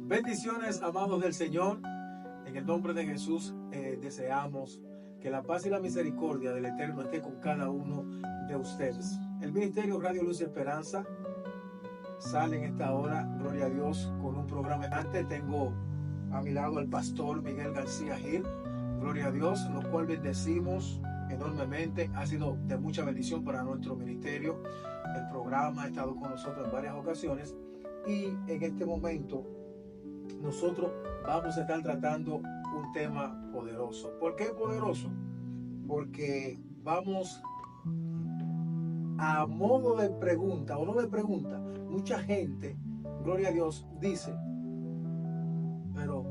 Bendiciones, amados del Señor. En el nombre de Jesús deseamos que la paz y la misericordia del Eterno esté con cada uno de ustedes. El Ministerio Radio Luz y Esperanza sale en esta hora, gloria a Dios, con un programa. Antes tengo a mi lado al pastor Miguel García Gil, gloria a Dios, lo cual bendecimos enormemente. Ha sido de mucha bendición para nuestro ministerio. El programa ha estado con nosotros en varias ocasiones y en este momento nosotros vamos a estar tratando un tema poderoso. ¿Por qué poderoso? Porque vamos a modo de pregunta, o no de pregunta, mucha gente, gloria a Dios, dice, pero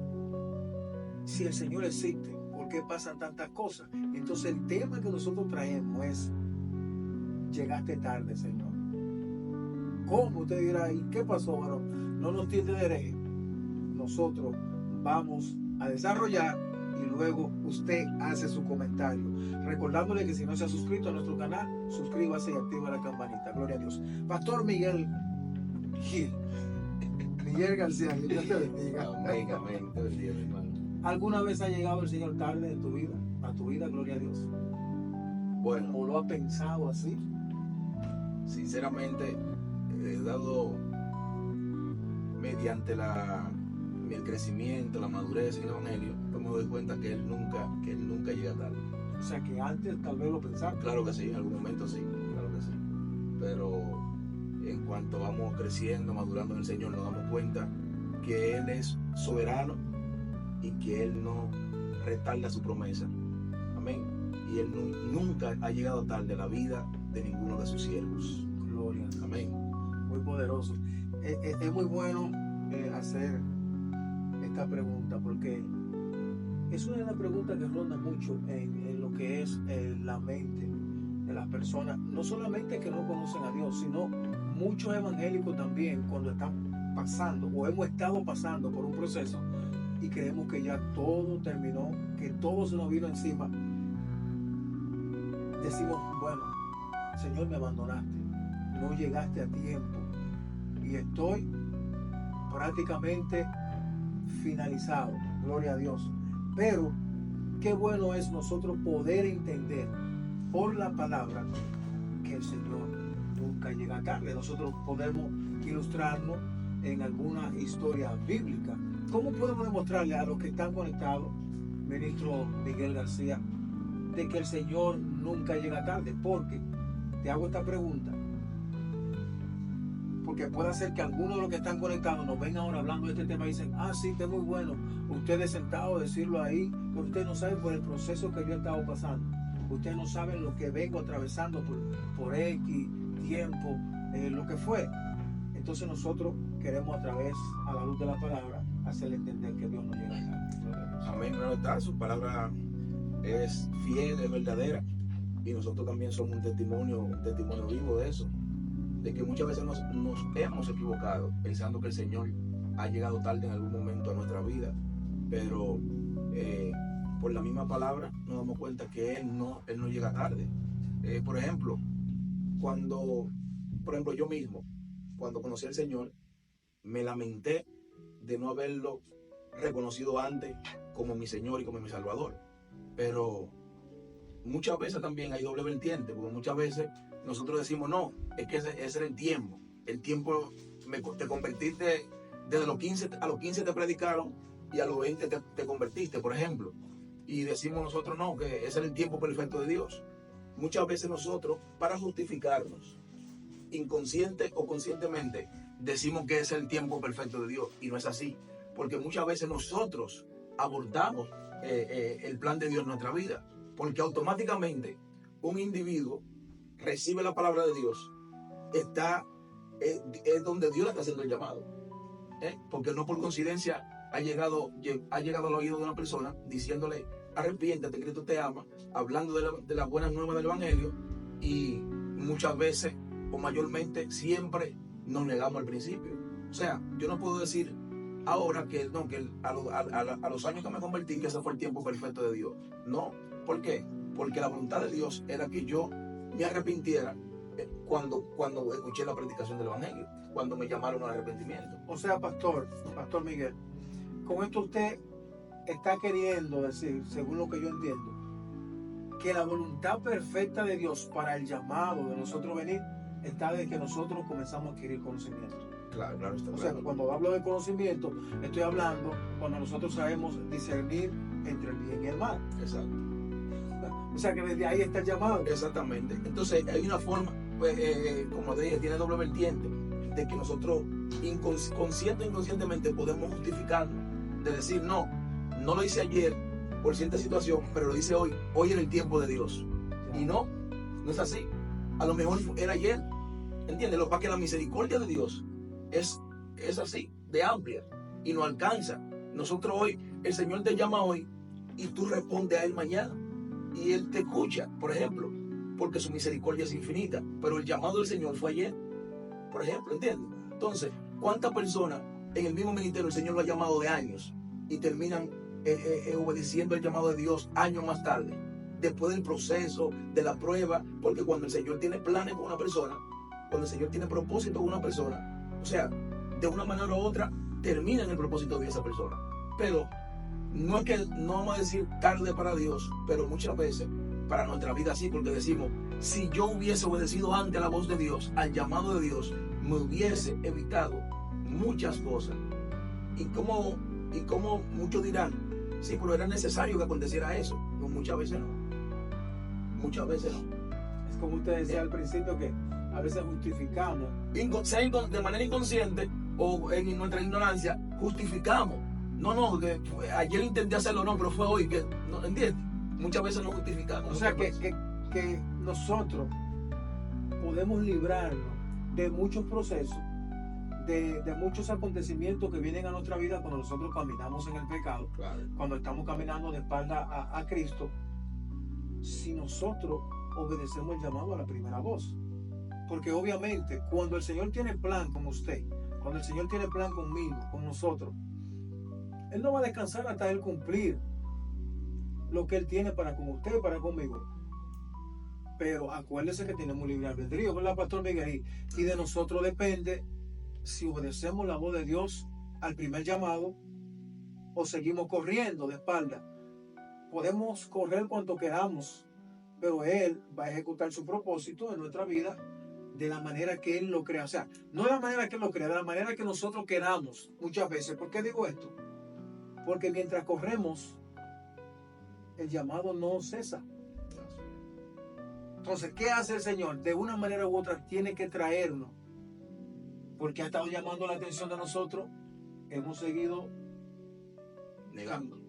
si el Señor existe, ¿por qué pasan tantas cosas? Entonces el tema que nosotros traemos es, llegaste tarde, Señor. ¿Cómo? Usted dirá, ¿y qué pasó, varón? No nos tilde de hereje. Nosotros vamos a desarrollar y luego usted hace su comentario. Recordándole que si no se ha suscrito a nuestro canal, suscríbase y activa la campanita. Gloria a Dios. Pastor Miguel Gil. Miguel García, que Dios te bendiga. Amén, amén. Te bendiga, mi hermano. ¿Alguna vez ha llegado el Señor tarde en tu vida? A tu vida, gloria a Dios. Bueno, ¿O lo has pensado así? sinceramente, dado mediante el crecimiento, la madurez en el Evangelio, yo me doy cuenta que él nunca llega tarde. O sea que antes tal vez lo pensaste. Claro que sí, en algún momento sí, claro que sí. Pero en cuanto vamos creciendo, madurando en el Señor, nos damos cuenta que Él es soberano y que Él no retarda su promesa. Amén. Y Él nunca ha llegado tarde a la vida de ninguno de sus siervos. Gloria a Dios. Amén. Muy poderoso. Es muy bueno hacer esta pregunta porque es una de las preguntas que ronda mucho en lo que es la mente de las personas, no solamente que no conocen a Dios, sino muchos evangélicos también cuando están pasando o hemos estado pasando por un proceso y creemos que ya todo terminó, que todo se nos vino encima. Decimos, bueno, Señor, me abandonaste, no llegaste a tiempo y estoy prácticamente finalizado, gloria a Dios. Pero qué bueno es nosotros poder entender por la palabra que el Señor nunca llega tarde. Nosotros podemos ilustrarnos en alguna historia bíblica. ¿Cómo podemos demostrarle a los que están conectados, ministro Miguel García, de que el Señor nunca llega tarde? Porque te hago esta pregunta, porque puede ser que algunos de los que están conectados nos ven ahora hablando de este tema y dicen, sí, está muy bueno, ustedes sentados decirlo ahí, pero ustedes no saben por el proceso que yo he estado pasando, ustedes no saben lo que vengo atravesando por X tiempo, lo que fue. Entonces nosotros queremos a través, a la luz de la palabra, hacerle entender que Dios no llega tarde. Amén. Claro está, su palabra es fiel, es verdadera, y nosotros también somos un testimonio vivo de eso, de que muchas veces nos hemos equivocado pensando que el Señor ha llegado tarde en algún momento a nuestra vida, pero por la misma palabra nos damos cuenta que Él no llega tarde. Por ejemplo, yo mismo, cuando conocí al Señor, me lamenté de no haberlo reconocido antes como mi Señor y como mi Salvador, pero muchas veces también hay doble vertiente, porque muchas veces nosotros decimos, no, es que ese era el tiempo, te convertiste, desde los 15 a los 15 te predicaron y a los 20 te convertiste, por ejemplo, y decimos nosotros, no, que ese era el tiempo perfecto de Dios. Muchas veces nosotros, para justificarnos, inconsciente o conscientemente, decimos que ese es el tiempo perfecto de Dios, y no es así, porque muchas veces nosotros abortamos el plan de Dios en nuestra vida, porque automáticamente un individuo recibe la palabra de Dios, es donde Dios está haciendo el llamado, porque no por coincidencia ha llegado al oído de una persona diciéndole, arrepiéntate, Cristo te ama, hablando de las buenas nuevas del Evangelio, y muchas veces o mayormente siempre nos negamos al principio. O sea, yo no puedo decir ahora que a los años que me convertí que ese fue el tiempo perfecto de Dios. No. ¿Por qué? Porque la voluntad de Dios era que yo me arrepintiera cuando escuché la predicación del Evangelio, cuando me llamaron al arrepentimiento. O sea, Pastor Miguel, con esto usted está queriendo decir, según lo que yo entiendo, que la voluntad perfecta de Dios para el llamado de nosotros venir está desde que nosotros comenzamos a adquirir conocimiento. Claro, claro, está O claro. sea, cuando hablo de conocimiento, estoy hablando cuando nosotros sabemos discernir entre el bien y el mal. Exacto. O sea, que desde ahí está el llamado. Exactamente. Entonces, hay una forma, pues, como te dije, tiene doble vertiente, de que nosotros consciente o inconscientemente podemos justificarnos, de decir, no lo hice ayer por cierta situación, pero lo hice hoy. Hoy era el tiempo de Dios. Y no es así. A lo mejor era ayer. ¿Entiendes? Lo que pasa es que la misericordia de Dios es así, de amplia, y nos alcanza. Nosotros hoy, el Señor te llama hoy y tú respondes a Él mañana. Y Él te escucha, por ejemplo, porque su misericordia es infinita. Pero el llamado del Señor fue ayer, por ejemplo, ¿entiendes? Entonces, ¿cuántas personas en el mismo ministerio el Señor lo ha llamado de años y terminan obedeciendo el llamado de Dios años más tarde? Después del proceso, de la prueba, porque cuando el Señor tiene planes con una persona, cuando el Señor tiene propósito con una persona, o sea, de una manera u otra, termina en el propósito de esa persona. Pero no es que, no vamos a decir tarde para Dios, pero muchas veces para nuestra vida sí, porque decimos, si yo hubiese obedecido antes a la voz de Dios, al llamado de Dios, me hubiese evitado muchas cosas. Y como muchos dirán, sí, pero era necesario que aconteciera eso. No, muchas veces no. Muchas veces no. Es como usted decía al principio, que a veces justificamos. De manera inconsciente o en nuestra ignorancia, justificamos. No, que ayer intenté hacerlo, no, pero fue hoy, que no, ¿entiendes? Muchas veces no justificamos. O sea, que nosotros podemos librarnos de muchos procesos, de muchos acontecimientos que vienen a nuestra vida cuando nosotros caminamos en el pecado, Claro. cuando estamos caminando de espalda a Cristo, si nosotros obedecemos el llamado a la primera voz. Porque obviamente cuando el Señor tiene plan con usted, cuando el Señor tiene plan conmigo, con nosotros, Él no va a descansar hasta Él cumplir lo que Él tiene para con usted, para conmigo. Pero acuérdese que tenemos libre albedrío, ¿verdad, Pastor Miguel? Y de nosotros depende si obedecemos la voz de Dios al primer llamado o seguimos corriendo de espalda. Podemos correr cuanto queramos, pero Él va a ejecutar su propósito en nuestra vida de la manera que Él lo crea. O sea, no de la manera que Él lo crea, de la manera que nosotros queramos muchas veces. ¿Por qué digo esto? Porque mientras corremos, el llamado no cesa. Entonces, ¿qué hace el Señor? De una manera u otra tiene que traernos, porque ha estado llamando la atención de nosotros. Hemos seguido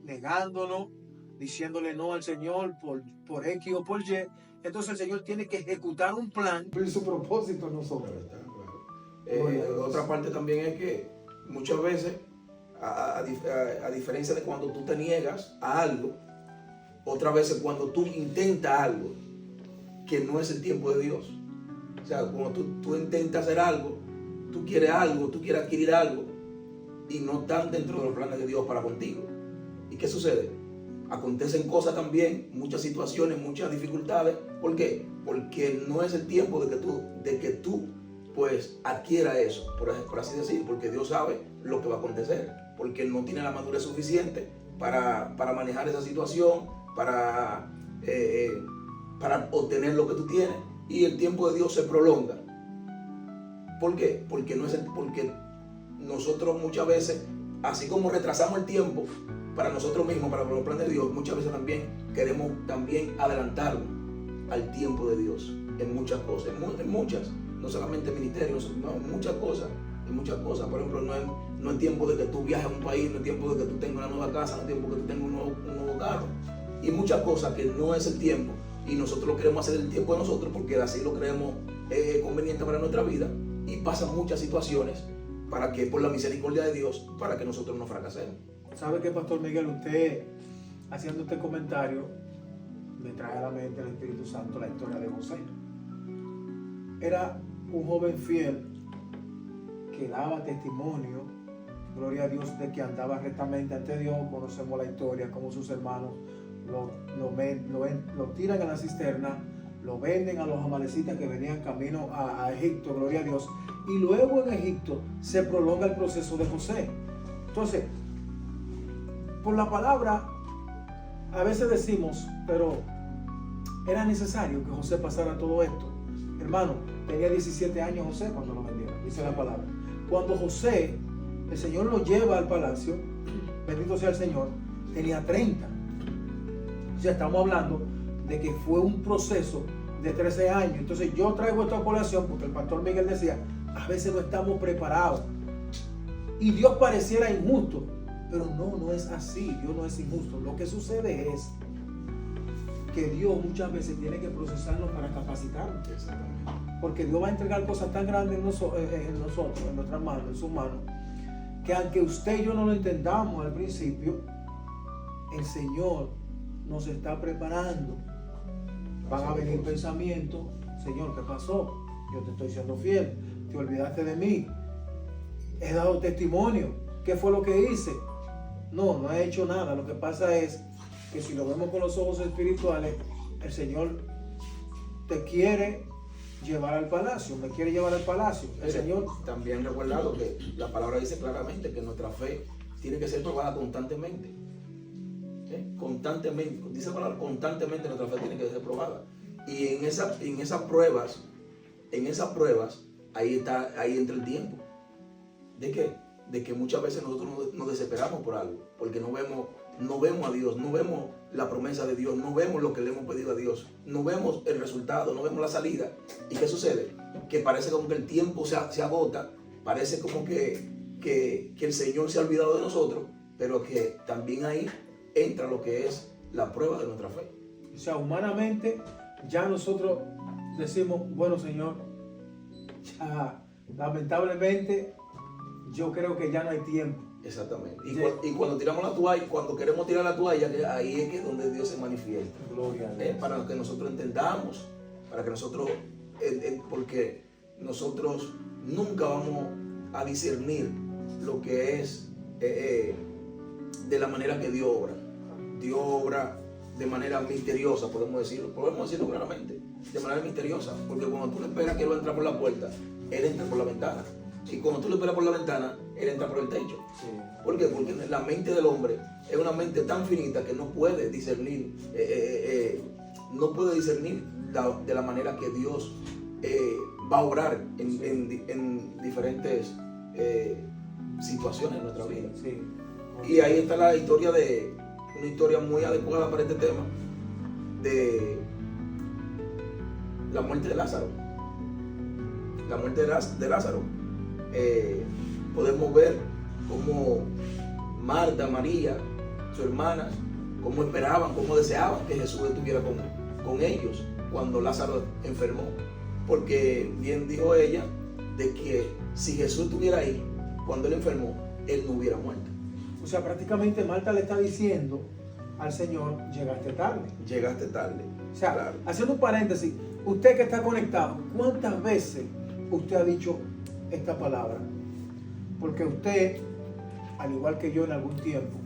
negándonos, diciéndole no al Señor por X o por Y. Entonces el Señor tiene que ejecutar un plan y su propósito en nosotros. Claro. Otra parte también es que muchas veces, a diferencia de cuando tú te niegas a algo, otras veces cuando tú intentas algo que no es el tiempo de Dios. O sea, cuando tú intentas hacer algo, tú quieres adquirir algo y no están dentro de los planes de Dios para contigo. ¿Y qué sucede? Acontecen cosas también, muchas situaciones, muchas dificultades. ¿Por qué? Porque no es el tiempo de que tú pues adquiera eso, por así decir, porque Dios sabe lo que va a acontecer, porque Él no tiene la madurez suficiente para manejar esa situación, para obtener lo que tú tienes, y el tiempo de Dios se prolonga. ¿Por qué? Porque nosotros muchas veces, así como retrasamos el tiempo para nosotros mismos, para los planes de Dios, muchas veces también queremos adelantarnos al tiempo de Dios en muchas cosas, en muchas, no solamente ministerios, no, en muchas cosas. Por ejemplo, no es tiempo de que tú viajes a un país, no es tiempo de que tú tengas una nueva casa, no es tiempo de que tú tengas un nuevo carro, y muchas cosas que no es el tiempo, y nosotros lo queremos hacer el tiempo de nosotros porque así lo creemos conveniente para nuestra vida, y pasan muchas situaciones para que, por la misericordia de Dios, para que nosotros no fracasemos. ¿Sabe qué, Pastor Miguel? Usted, haciendo este comentario, me trae a la mente el Espíritu Santo la historia de José. Era un joven fiel que daba testimonio, gloria a Dios, de que andaba rectamente ante Dios. Conocemos la historia, cómo sus hermanos lo tiran a la cisterna, lo venden a los amalecitas que venían camino a Egipto, gloria a Dios, y luego en Egipto se prolonga el proceso de José. Entonces, por la palabra, a veces decimos, pero era necesario que José pasara todo esto. Hermano, tenía 17 años José cuando lo vendieron, dice la palabra. Cuando José, el Señor lo lleva al palacio, bendito sea el Señor, tenía 30. O sea, estamos hablando de que fue un proceso de 13 años. Entonces yo traigo esta colación porque el pastor Miguel decía, a veces no estamos preparados. Y Dios pareciera injusto, pero no es así. Dios no es injusto. Lo que sucede es que Dios muchas veces tiene que procesarnos para capacitarnos. Porque Dios va a entregar cosas tan grandes en nosotros, en nuestras manos, en sus manos, que aunque usted y yo no lo entendamos al principio, el Señor nos está preparando. Van a venir pensamientos, Señor, ¿qué pasó? Yo te estoy siendo fiel, te olvidaste de mí, he dado testimonio, ¿qué fue lo que hice? No he hecho nada. Lo que pasa es que si lo vemos con los ojos espirituales, el Señor te quiere llevar al palacio, me quiere llevar al palacio. El Señor también recordado que la palabra dice claramente que nuestra fe tiene que ser probada constantemente. Constantemente, dice la palabra, constantemente nuestra fe tiene que ser probada. Y en esas pruebas, ahí entra el tiempo. ¿De qué? De que muchas veces nosotros nos desesperamos por algo, porque no vemos a Dios, no vemos la promesa de Dios, no vemos lo que le hemos pedido a Dios, no vemos el resultado, no vemos la salida. ¿Y qué sucede? Que parece como que el tiempo se agota, parece como que el Señor se ha olvidado de nosotros, pero que también ahí entra lo que es la prueba de nuestra fe. O sea, humanamente ya nosotros decimos, bueno, Señor, ya lamentablemente yo creo que ya no hay tiempo. Exactamente. Y cuando tiramos la toalla, cuando queremos tirar la toalla, ahí es que es donde Dios se manifiesta. Gloria a Dios. Para que nosotros entendamos, para que nosotros, porque nosotros nunca vamos a discernir lo que es de la manera que Dios obra. Dios obra de manera misteriosa, podemos decirlo claramente, de manera misteriosa, porque cuando tú le esperas que Él va a entrar por la puerta, Él entra por la ventana. Y cuando tú le esperas por la ventana, Él entra por el techo. Sí. ¿Por qué? Porque la mente del hombre es una mente tan finita que no puede discernir, de la manera que Dios va a obrar en diferentes situaciones en nuestra vida. Sí. Y ahí está la historia una historia muy adecuada para este tema, de la muerte de Lázaro. La muerte de Lázaro. Podemos ver cómo Marta, María, sus hermanas, cómo esperaban, cómo deseaban que Jesús estuviera con ellos cuando Lázaro enfermó. Porque bien dijo ella de que si Jesús estuviera ahí cuando él enfermó, él no hubiera muerto. O sea, prácticamente Marta le está diciendo al Señor, llegaste tarde. Llegaste tarde. O sea, claro. Haciendo un paréntesis, usted que está conectado, ¿cuántas veces usted ha dicho esta palabra? Porque usted, al igual que yo en algún tiempo,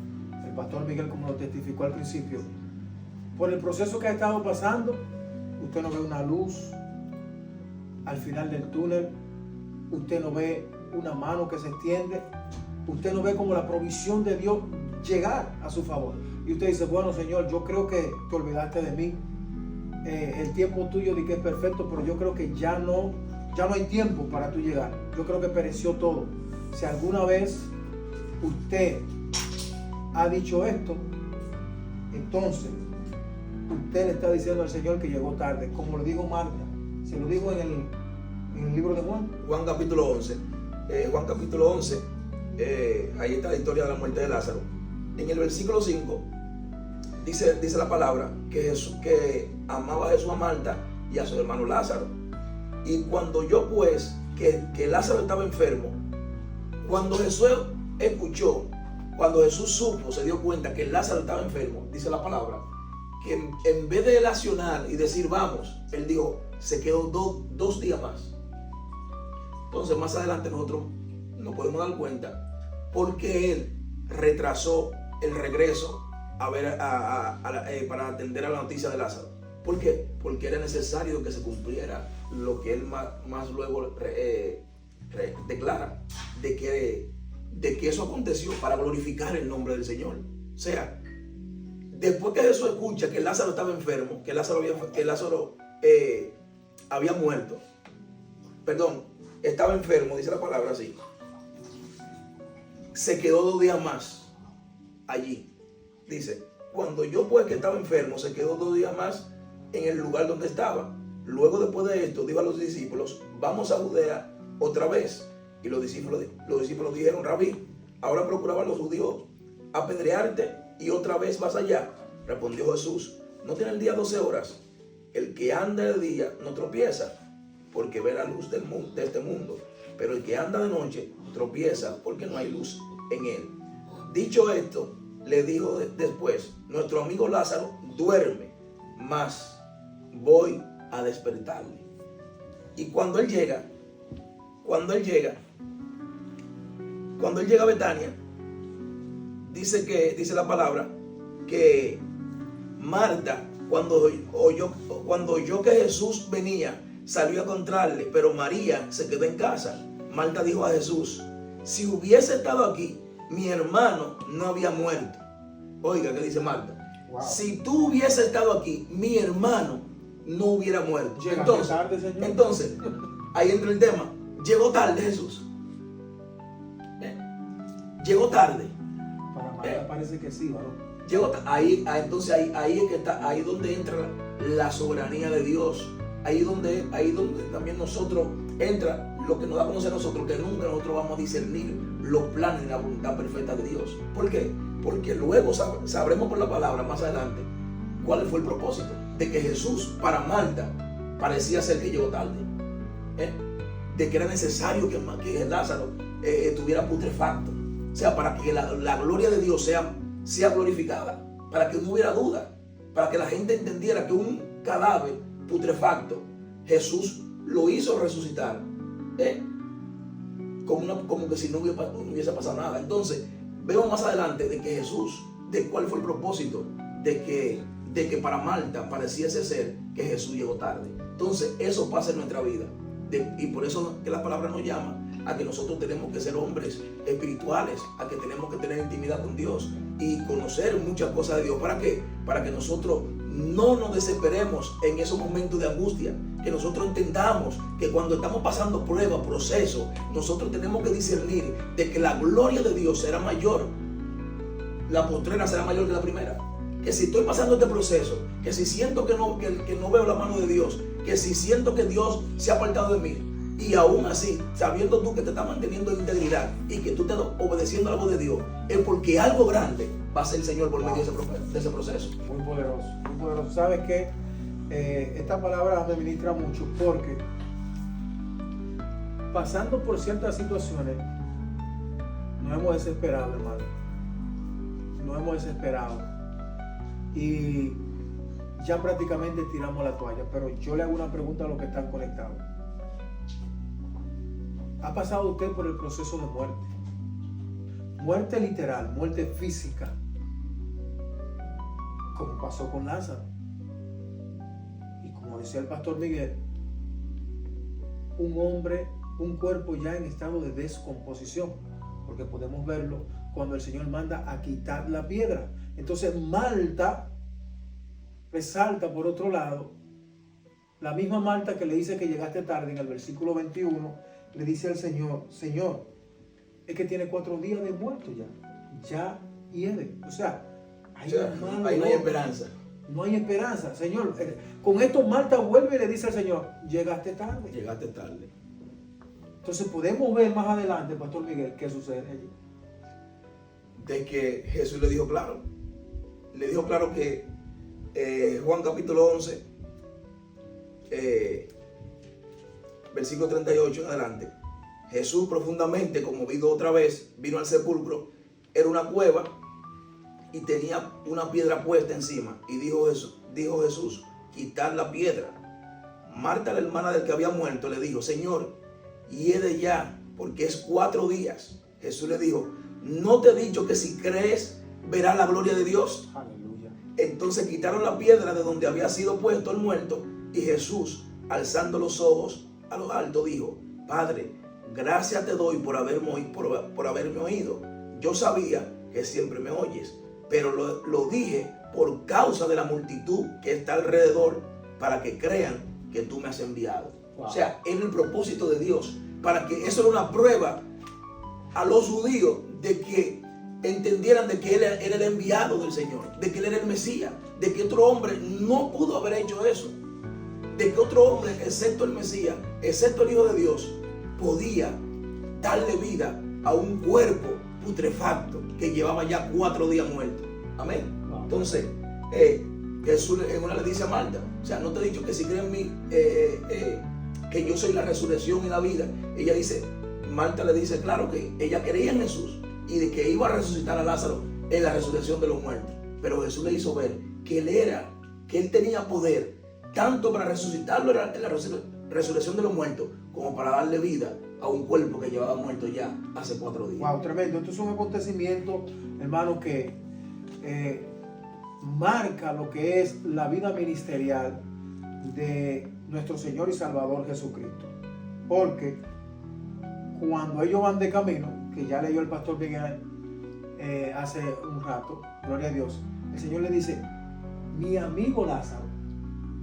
el pastor Miguel como lo testificó al principio, por el proceso que ha estado pasando, usted no ve una luz al final del túnel, usted no ve una mano que se extiende, usted no ve como la provisión de Dios llegar a su favor. Y usted dice, bueno, Señor, yo creo que te olvidaste de mí. El tiempo tuyo di que es perfecto, pero yo creo que ya no hay tiempo para tú llegar. Yo creo que pereció todo. Si alguna vez usted ha dicho esto, entonces usted le está diciendo al Señor que llegó tarde, como lo dijo Marta. Se lo dijo en el libro de Juan. Juan capítulo 11. Juan capítulo 11, ahí está la historia de la muerte de Lázaro. En el versículo 5 dice la palabra que amaba a Jesús a Marta y a su hermano Lázaro. Y cuando yo pues, que Lázaro estaba enfermo, cuando Jesús escuchó, cuando Jesús supo, se dio cuenta que Lázaro estaba enfermo, dice la palabra, que en vez de él accionar y decir vamos, él dijo, se quedó dos días más. Entonces más adelante nosotros nos podemos dar cuenta porque él retrasó el regreso para atender a la noticia de Lázaro. ¿Por qué? Porque era necesario que se cumpliera lo que él más luego declara, de que eso aconteció para glorificar el nombre del Señor. O sea, después que Jesús escucha que Lázaro estaba enfermo, que Lázaro había muerto, perdón, estaba enfermo, dice la palabra así, se quedó 2 días más allí. Dice, cuando yo pues que estaba enfermo, se quedó 2 días más en el lugar donde estaba. Luego después de esto, dijo a los discípulos, vamos a Judea otra vez. Y los discípulos dijeron, Rabí, ahora procuraban los judíos apedrearte y otra vez vas allá. Respondió Jesús, ¿no tiene el día 12 horas? El que anda de día no tropieza, porque ve la luz de este mundo. Pero el que anda de noche tropieza, porque no hay luz en él. Dicho esto, le dijo después, nuestro amigo Lázaro duerme, mas voy a despertarle. Y cuando él llega a Betania, dice la palabra que Marta, cuando oyó que Jesús venía, salió a encontrarle, pero María se quedó en casa. Marta dijo a Jesús, si hubiese estado aquí, mi hermano no había muerto. Oiga, ¿qué dice Marta? Wow. Si tú hubieses estado aquí, mi hermano no hubiera muerto. Entonces, ahí entra el tema. Llegó tarde Jesús. Llegó tarde. Para Marta parece que sí, varón. Entonces ahí es que está, ahí donde entra la soberanía de Dios. Ahí donde también nosotros entra lo que nos da a conocer a nosotros, que nunca nosotros vamos a discernir los planes y la voluntad perfecta de Dios. ¿Por qué? Porque luego sabremos por la palabra más adelante cuál fue el propósito de que Jesús para Marta parecía ser que llegó tarde, de que era necesario que Lázaro estuviera putrefacto, o sea, para que la gloria de Dios sea glorificada, para que no hubiera duda, para que la gente entendiera que un cadáver putrefacto Jesús lo hizo resucitar, como que si no hubiese pasado nada. Entonces vemos más adelante de que Jesús, de cuál fue el propósito de que para Marta pareciese ser que Jesús llegó tarde. Entonces eso pasa en nuestra vida, y por eso que la palabra nos llama a que nosotros tenemos que ser hombres espirituales, a que tenemos que tener intimidad con Dios y conocer muchas cosas de Dios. ¿Para qué? Para que nosotros no nos desesperemos en esos momentos de angustia, que nosotros entendamos que cuando estamos pasando pruebas, procesos, nosotros tenemos que discernir de que la gloria de Dios será mayor, la postrera será mayor que la primera. Que si estoy pasando este proceso, que si siento que no veo la mano de Dios, que si siento que Dios se ha apartado de mí, y aún así, sabiendo tú que te estás manteniendo en integridad y que tú estás obedeciendo a la voz de Dios, es porque algo grande va a ser el Señor por medio de ese proceso. Muy poderoso, muy poderoso. ¿Sabes qué? Esta palabra me ministra mucho porque pasando por ciertas situaciones nos hemos desesperado, hermano. Nos hemos desesperado y ya prácticamente tiramos la toalla. Pero yo le hago una pregunta a los que están conectados. ¿Ha pasado usted por el proceso de muerte? Muerte literal, muerte física, como pasó con Lázaro. Y como decía el pastor Miguel, un hombre, un cuerpo ya en estado de descomposición, porque podemos verlo cuando el Señor manda a quitar la piedra. Entonces Marta resalta por otro lado, la misma Marta que le dice que llegaste tarde en el versículo 21, le dice al Señor, Señor, es que tiene 4 días de muerto ya hiede. O sea, ahí no hay esperanza. No hay esperanza, Señor. Con esto Marta vuelve y le dice al Señor, llegaste tarde. Llegaste tarde. Entonces podemos ver más adelante, Pastor Miguel, qué sucede allí. De que Jesús le dijo claro. Le dijo claro que Juan capítulo 11, versículo 38 en adelante. Jesús profundamente conmovido otra vez vino al sepulcro. Era una cueva y tenía una piedra puesta encima. Y dijo Jesús, quitar la piedra. Marta, la hermana del que había muerto, le dijo, Señor, hiede ya, porque es 4 días. Jesús le dijo, ¿no te he dicho que si crees verás la gloria de Dios? Aleluya. Entonces quitaron la piedra de donde había sido puesto el muerto, y Jesús, alzando los ojos a lo alto, dijo: Padre, gracias te doy por haberme oído. Yo sabía que siempre me oyes, pero lo dije por causa de la multitud que está alrededor, para que crean que tú me has enviado. Wow. O sea, era el propósito de Dios, para que eso era una prueba a los judíos de que entendieran de que él era el enviado del Señor, de que él era el Mesías, de que otro hombre no pudo haber hecho eso, de que otro hombre, excepto el Mesías, excepto el Hijo de Dios, podía darle vida a un cuerpo putrefacto que llevaba ya 4 días muerto. Amén. Entonces, Jesús en una le dice a Marta: o sea, no te he dicho que si creen en mí, que yo soy la resurrección y la vida. Ella dice, Marta le dice, claro, que ella creía en Jesús y de que iba a resucitar a Lázaro en la resurrección de los muertos. Pero Jesús le hizo ver que él tenía poder tanto para resucitarlo en la resurrección de los muertos, como para darle vida a un cuerpo que llevaba muerto ya hace 4 días. Wow, tremendo. Esto es un acontecimiento, hermano, que marca lo que es la vida ministerial de nuestro Señor y Salvador Jesucristo. Porque cuando ellos van de camino, que ya leyó el pastor Miguel hace un rato, gloria a Dios, el Señor le dice: mi amigo Lázaro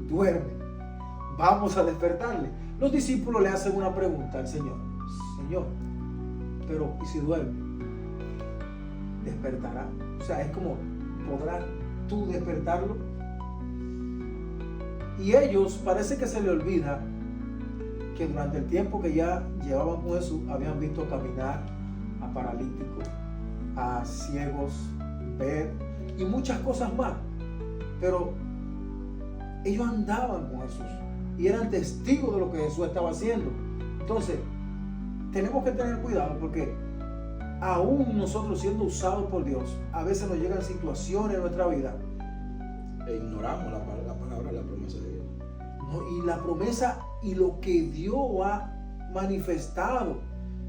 duerme, vamos a despertarle. Los discípulos le hacen una pregunta al Señor: Señor, pero ¿y si duerme? ¿Despertará? O sea, es como, ¿podrás tú despertarlo? Y ellos parece que se le olvida que durante el tiempo que ya llevaban con Jesús habían visto caminar a paralíticos, a ciegos ver y muchas cosas más. Pero ellos andaban con Jesús y eran testigos de lo que Jesús estaba haciendo. Entonces, tenemos que tener cuidado, porque aún nosotros siendo usados por Dios, a veces nos llegan situaciones en nuestra vida e ignoramos la palabra, la promesa de Dios. Y la promesa y lo que Dios ha manifestado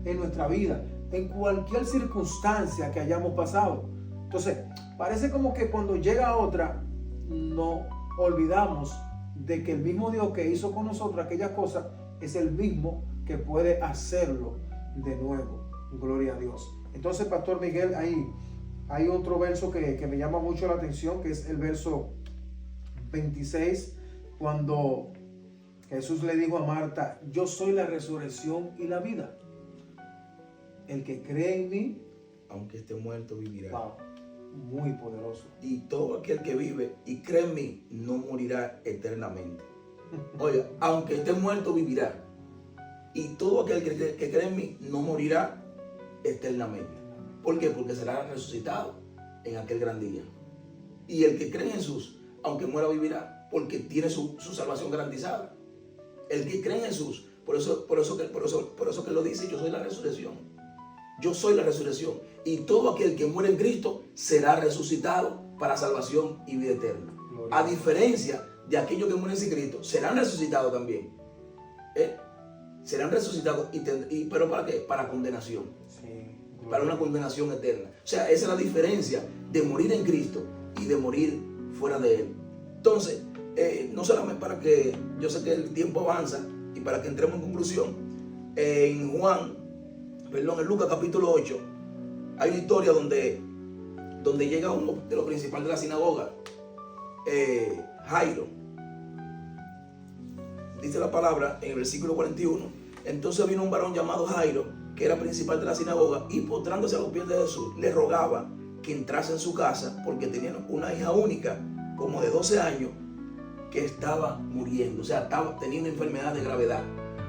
en nuestra vida, en cualquier circunstancia que hayamos pasado. Entonces, parece como que cuando llega otra, nos olvidamos de que el mismo Dios que hizo con nosotros aquellas cosas es el mismo que puede hacerlo de nuevo. Gloria a Dios. Entonces, Pastor Miguel, hay otro verso que me llama mucho la atención, que es el verso 26, cuando Jesús le dijo a Marta: yo soy la resurrección y la vida. El que cree en mí, aunque esté muerto, vivirá. Wow, muy poderoso. Y todo aquel que vive y cree en mí no morirá eternamente. Oiga, aunque esté muerto, vivirá. Y todo aquel que cree en mí no morirá eternamente. ¿Por qué? Porque será resucitado en aquel gran día. Y el que cree en Jesús, aunque muera, vivirá, porque tiene su salvación garantizada. El que cree en Jesús, por eso que lo dice: yo soy la resurrección. Yo soy la resurrección. Y todo aquel que muere en Cristo será resucitado para salvación y vida eterna. A diferencia de aquellos que mueren sin Cristo, serán resucitados también. Serán resucitados, pero ¿para qué? Para condenación. Sí, para una condenación eterna. O sea, esa es la diferencia de morir en Cristo y de morir fuera de Él. Entonces, no solamente para que, yo sé que el tiempo avanza y para que entremos en conclusión, en Lucas capítulo 8, hay una historia donde llega uno de los principales de la sinagoga, Jairo. Dice la palabra en el versículo 41: entonces vino un varón llamado Jairo, que era principal de la sinagoga, y postrándose a los pies de Jesús, le rogaba que entrase en su casa, porque tenía una hija única, como de 12 años, que estaba muriendo. O sea, tenía una enfermedad de gravedad.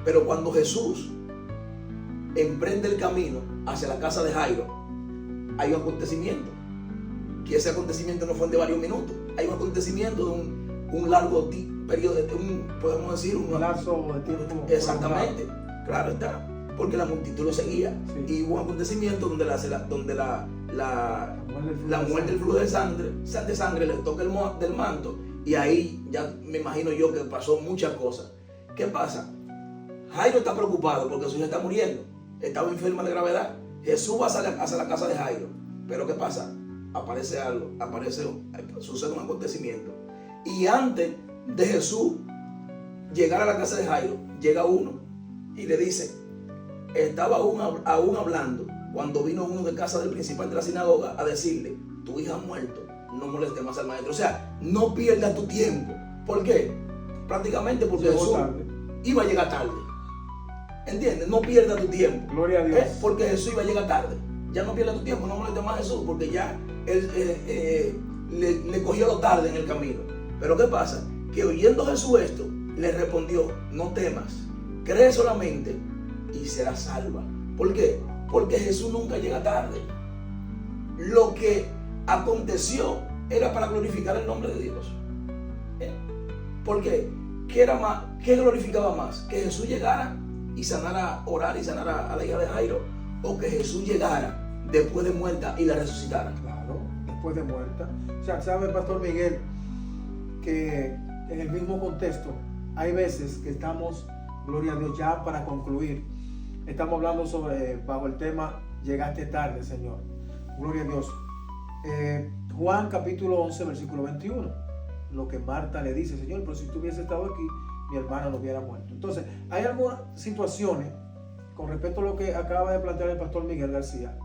Pero cuando Jesús emprende el camino hacia la casa de Jairo, hay un acontecimiento, que ese acontecimiento no fue de varios minutos. Hay un acontecimiento de un largo periodo, podemos decir, un lapso de tiempo. Exactamente, claro está, porque la multitud lo seguía. Sí. Y hubo un acontecimiento donde la mujer del flujo de sangre le toca del manto, y ahí ya me imagino yo que pasó muchas cosas. ¿Qué pasa? Jairo está preocupado porque su hija está muriendo, estaba enferma de gravedad. Jesús va hacia la casa de Jairo, pero ¿qué pasa? aparece algo, sucede un acontecimiento. Y antes de Jesús llegar a la casa de Jairo, llega uno y le dice, estaba aún hablando cuando vino uno de casa del principal de la sinagoga a decirle, tu hija ha muerto, no molestes más al maestro. O sea, no pierdas tu tiempo. ¿Por qué? Prácticamente porque Jesús iba a llegar tarde. ¿Entiendes? No pierdas tu tiempo. Gloria a Dios. Porque Jesús iba a llegar tarde. Ya no pierdas tu tiempo, no molestes más a Jesús, porque ya él le cogió lo tarde en el camino. Pero ¿qué pasa? Que oyendo Jesús esto, le respondió, no temas, cree solamente y serás salva. ¿Por qué? Porque Jesús nunca llega tarde. Lo que aconteció era para glorificar el nombre de Dios. ¿Por qué? ¿Qué glorificaba más? ¿Que Jesús llegara y sanara, orar y sanara a la hija de Jairo? ¿O que Jesús llegara después de muerta y la resucitara? Claro, después de muerta. O sea, ¿sabe, Pastor Miguel, que en el mismo contexto hay veces que estamos, gloria a Dios, ya para concluir, estamos hablando sobre, bajo el tema, llegaste tarde, Señor. Gloria a Dios. Juan capítulo 11, versículo 21. Lo que Marta le dice, Señor, pero si tú hubieses estado aquí, mi hermana no hubiera muerto. Entonces, hay algunas situaciones con respecto a lo que acaba de plantear el pastor Miguel García.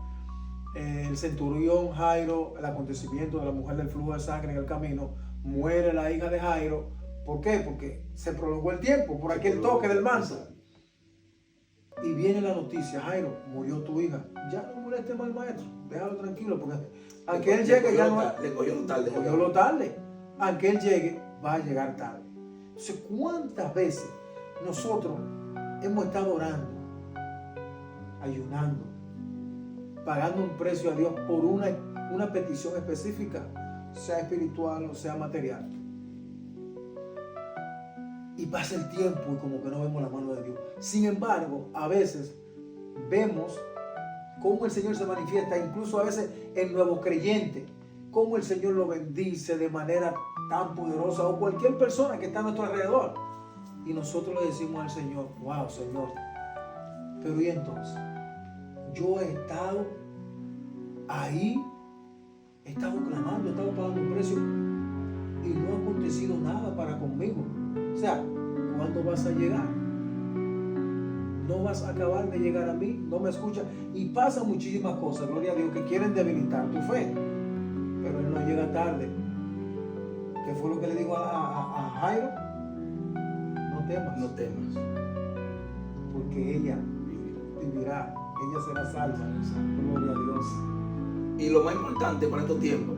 El centurión Jairo, el acontecimiento de la mujer del flujo de sangre en el camino, muere la hija de Jairo. ¿Por qué? Porque se prolongó el tiempo por aquel toque del manto. Y viene la noticia, Jairo, murió tu hija. Ya no moleste más al maestro, déjalo tranquilo, porque aunque él llegue ya no... Le cogió lo tarde. Aunque él llegue, va a llegar tarde. Entonces, ¿cuántas veces nosotros hemos estado orando, ayunando, pagando un precio a Dios por una petición específica, sea espiritual o sea material? Y pasa el tiempo y como que no vemos la mano de Dios. Sin embargo, a veces vemos cómo el Señor se manifiesta, incluso a veces en nuevos creyentes, cómo el Señor lo bendice de manera tan poderosa, o cualquier persona que está a nuestro alrededor. Y nosotros le decimos al Señor, wow, Señor, pero ¿y entonces? Yo he estado ahí, he estado clamando, he estado pagando un precio y no ha acontecido nada para conmigo. O sea, ¿cuándo vas a llegar? No vas a acabar de llegar a mí, no me escuchas. Y pasan muchísimas cosas, gloria a Dios, que quieren debilitar tu fe. Pero él no llega tarde. ¿Qué fue lo que le dijo a Jairo? No temas. No temas. Porque ella vivirá, ella será salva. Gloria a Dios. Y lo más importante para estos tiempos,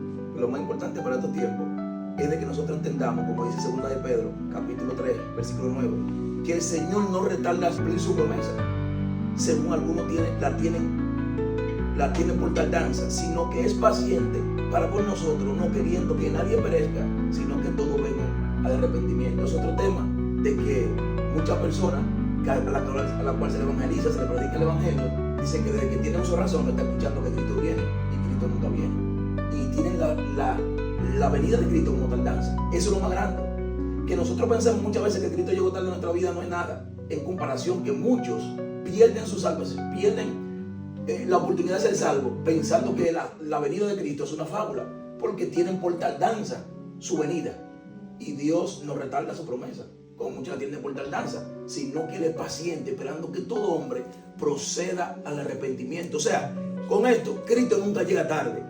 es de que nosotros entendamos, como dice 2 de Pedro, capítulo 3, versículo 9, que el Señor no retarda cumplir su promesa, según algunos la tienen por tardanza, sino que es paciente para con nosotros, no queriendo que nadie perezca, sino que todos vengan al arrepentimiento. Es otro tema de que muchas personas a la cual se le evangeliza, se le predica el evangelio, dicen que desde que tienen su razón está escuchando que Cristo viene y Cristo nunca viene, y tienen la venida de Cristo como tardanza. Eso es lo más grande, que nosotros pensamos muchas veces que Cristo llegó tarde en nuestra vida. No es nada en comparación, que muchos pierden su salvación, pierden la oportunidad de ser salvos, pensando que la venida de Cristo es una fábula, porque tienen por tardanza su venida, y Dios no retarda su promesa, como muchos la tienen por tardanza, sino que Él es paciente, esperando que todo hombre proceda al arrepentimiento. O sea, con esto, Cristo nunca llega tarde.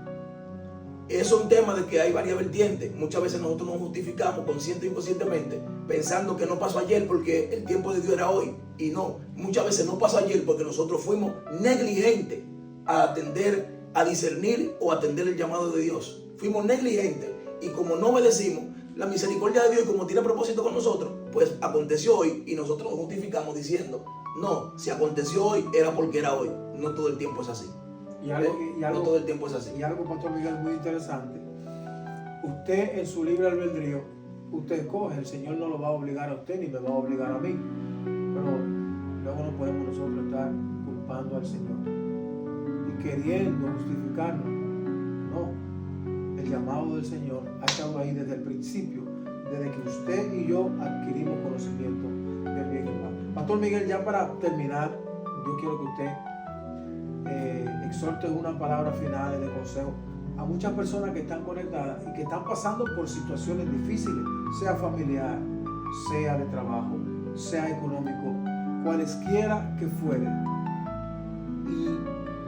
Es un tema de que hay varias vertientes. Muchas veces nosotros nos justificamos consciente e inconscientemente, pensando que no pasó ayer porque el tiempo de Dios era hoy. Y no, muchas veces no pasó ayer porque nosotros fuimos negligentes a atender, a discernir o atender el llamado de Dios. Fuimos negligentes, y como no obedecimos la misericordia de Dios, y como tiene propósito con nosotros, pues aconteció hoy, y nosotros nos justificamos diciendo, no, si aconteció hoy era porque era hoy. No todo el tiempo es así. No todo el tiempo es así. Y algo, Pastor Miguel, muy interesante. Usted en su libre albedrío, usted escoge. El Señor no lo va a obligar a usted ni me va a obligar a mí. Pero luego no podemos nosotros estar culpando al Señor y queriendo justificarnos. No. El llamado del Señor ha estado ahí desde el principio, desde que usted y yo adquirimos conocimiento del bien y el mal. Pastor Miguel, ya para terminar, yo quiero que usted exhorte unas palabras finales de consejo a muchas personas que están conectadas y que están pasando por situaciones difíciles, sea familiar, sea de trabajo, sea económico, cualesquiera que fueren. Y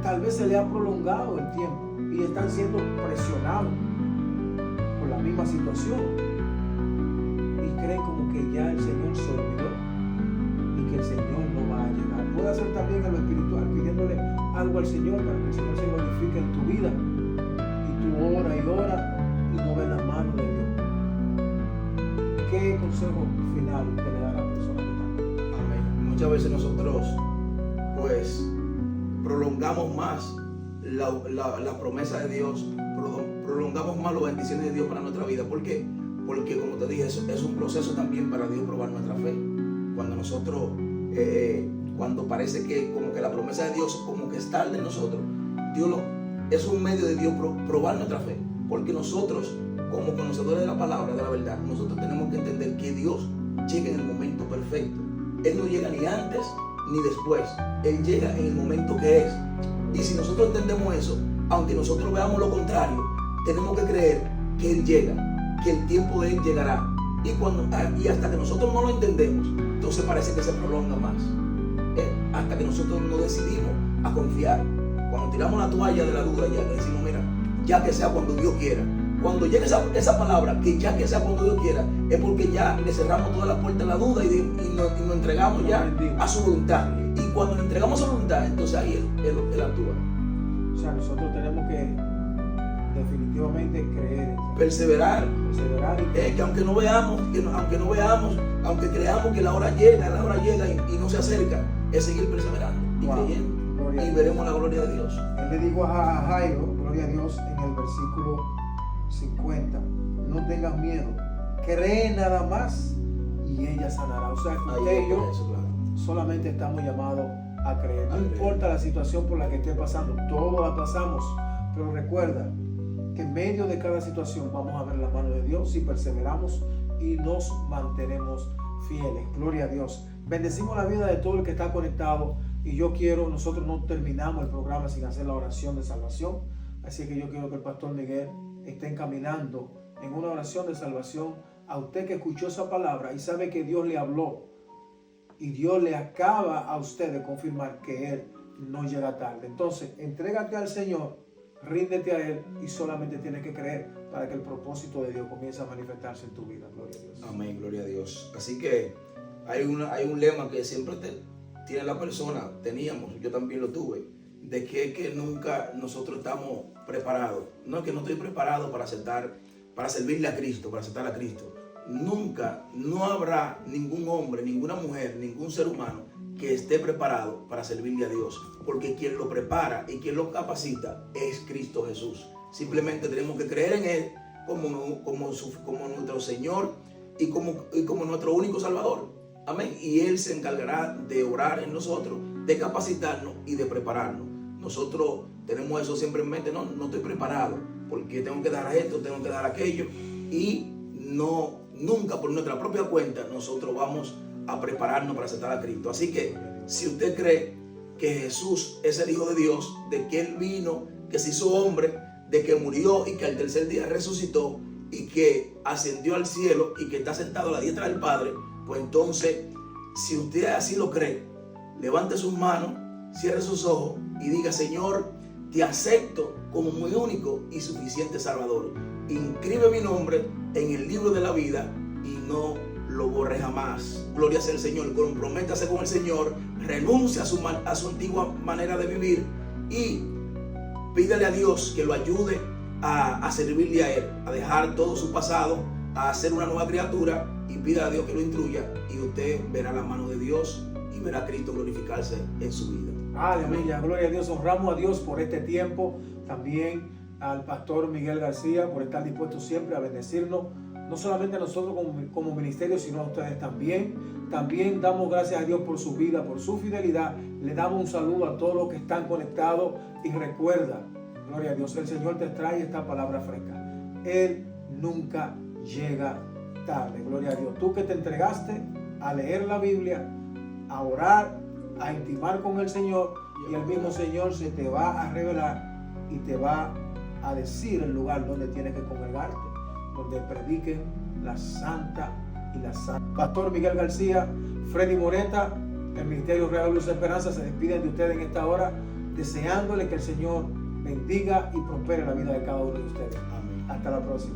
tal vez se le ha prolongado el tiempo y están siendo presionados por la misma situación y creen como que ya el Señor se olvidó y que el Señor no va a llegar. Puede hacer también en lo espiritual, pidiéndole algo al Señor para que el Señor se glorifique en tu vida, y tú ora y ora y no ves la mano de Dios. ¿Qué consejo final usted le da a la persona que está? Amén. Muchas veces nosotros pues prolongamos más la promesa de Dios, prolongamos más las bendiciones de Dios para nuestra vida. ¿Por qué? Porque como te dije, es un proceso también para Dios probar nuestra fe. Cuando nosotros, cuando parece que como que la promesa de Dios como que está en nosotros, es un medio de Dios probar nuestra fe. Porque nosotros, como conocedores de la palabra, de la verdad, nosotros tenemos que entender que Dios llega en el momento perfecto. Él no llega ni antes ni después. Él llega en el momento que es. Y si nosotros entendemos eso, aunque nosotros veamos lo contrario, tenemos que creer que Él llega, que el tiempo de Él llegará. Y hasta que nosotros no lo entendemos, entonces parece que se prolonga más. Hasta que nosotros no decidimos a confiar. Cuando tiramos la toalla de la duda, ya decimos, mira, ya que sea cuando Dios quiera. Cuando llegue esa palabra, que ya que sea cuando Dios quiera, es porque ya le cerramos toda la puerta a la duda y nos entregamos ya a su voluntad. Y cuando le entregamos a su voluntad, entonces ahí Él actúa. O sea, nosotros tenemos que definitivamente creer, perseverar y que aunque no veamos, aunque creamos que la hora llega y no se acerca, es seguir perseverando y creyendo, y veremos la gloria de Dios. Él le dijo a Jairo, gloria a Dios, en el versículo 50, no tengas miedo, cree nada más y ella sanará. O sea, que usted y yo solamente estamos llamados a creer. No importa la situación por la que esté pasando, todos la pasamos, pero recuerda que en medio de cada situación vamos a ver la mano de Dios si perseveramos y nos mantenemos fieles. Gloria a Dios. Bendecimos la vida de todo el que está conectado, y nosotros no terminamos el programa sin hacer la oración de salvación, así que yo quiero que el pastor Miguel esté encaminando en una oración de salvación a usted que escuchó esa palabra y sabe que Dios le habló y Dios le acaba a usted de confirmar que Él no llega tarde. Entonces, entrégate al Señor, ríndete a Él y solamente tienes que creer para que el propósito de Dios comience a manifestarse en tu vida. Gloria a Dios. Amén, gloria a Dios. Así que hay un lema que siempre tiene la persona, teníamos, yo también lo tuve, de que nunca nosotros estamos preparados. No es que no estoy preparado para servirle a Cristo, para aceptar a Cristo. Nunca, no habrá ningún hombre, ninguna mujer, ningún ser humano que esté preparado para servirle a Dios, porque quien lo prepara y quien lo capacita es Cristo Jesús. Simplemente tenemos que creer en Él como nuestro Señor y como nuestro único Salvador. Amén. Y Él se encargará de orar en nosotros, de capacitarnos y de prepararnos. Nosotros tenemos eso siempre en mente. No estoy preparado porque tengo que dar esto, tengo que dar aquello, y nunca por nuestra propia cuenta nosotros vamos a prepararnos para aceptar a Cristo. Así que si usted cree que Jesús es el Hijo de Dios, de que Él vino, que se hizo hombre, de que murió y que al tercer día resucitó y que ascendió al cielo y que está sentado a la diestra del Padre, pues entonces, si usted así lo cree, levante sus manos, cierre sus ojos y diga: Señor, te acepto como mi único y suficiente Salvador. Inscribe mi nombre en el libro de la vida y no lo borre jamás. Gloria sea el Señor. Comprométase con el Señor, renuncia a su antigua manera de vivir y pídale a Dios que lo ayude a servirle a Él, a dejar todo su pasado, a ser una nueva criatura, y pida a Dios que lo instruya, y usted verá la mano de Dios y verá a Cristo glorificarse en su vida. Aleluya, gloria a Dios. Honramos a Dios por este tiempo, también al pastor Miguel García por estar dispuesto siempre a bendecirnos, no solamente a nosotros como ministerio, sino a ustedes también. También damos gracias a Dios por su vida, por su fidelidad. Le damos un saludo a todos los que están conectados, y recuerda, gloria a Dios, el Señor te trae esta palabra fresca. Él nunca llega tarde. Gloria a Dios. Tú que te entregaste a leer la Biblia, a orar, a intimar con el Señor, y el mismo Señor se te va a revelar y te va a decir el lugar donde tienes que congregarte, donde prediquen la santa y la santa. Pastor Miguel García, Freddy Moreta, el Ministerio Radio Luz Esperanza se despiden de ustedes en esta hora, deseándole que el Señor bendiga y prospere la vida de cada uno de ustedes. Amén. Hasta la próxima.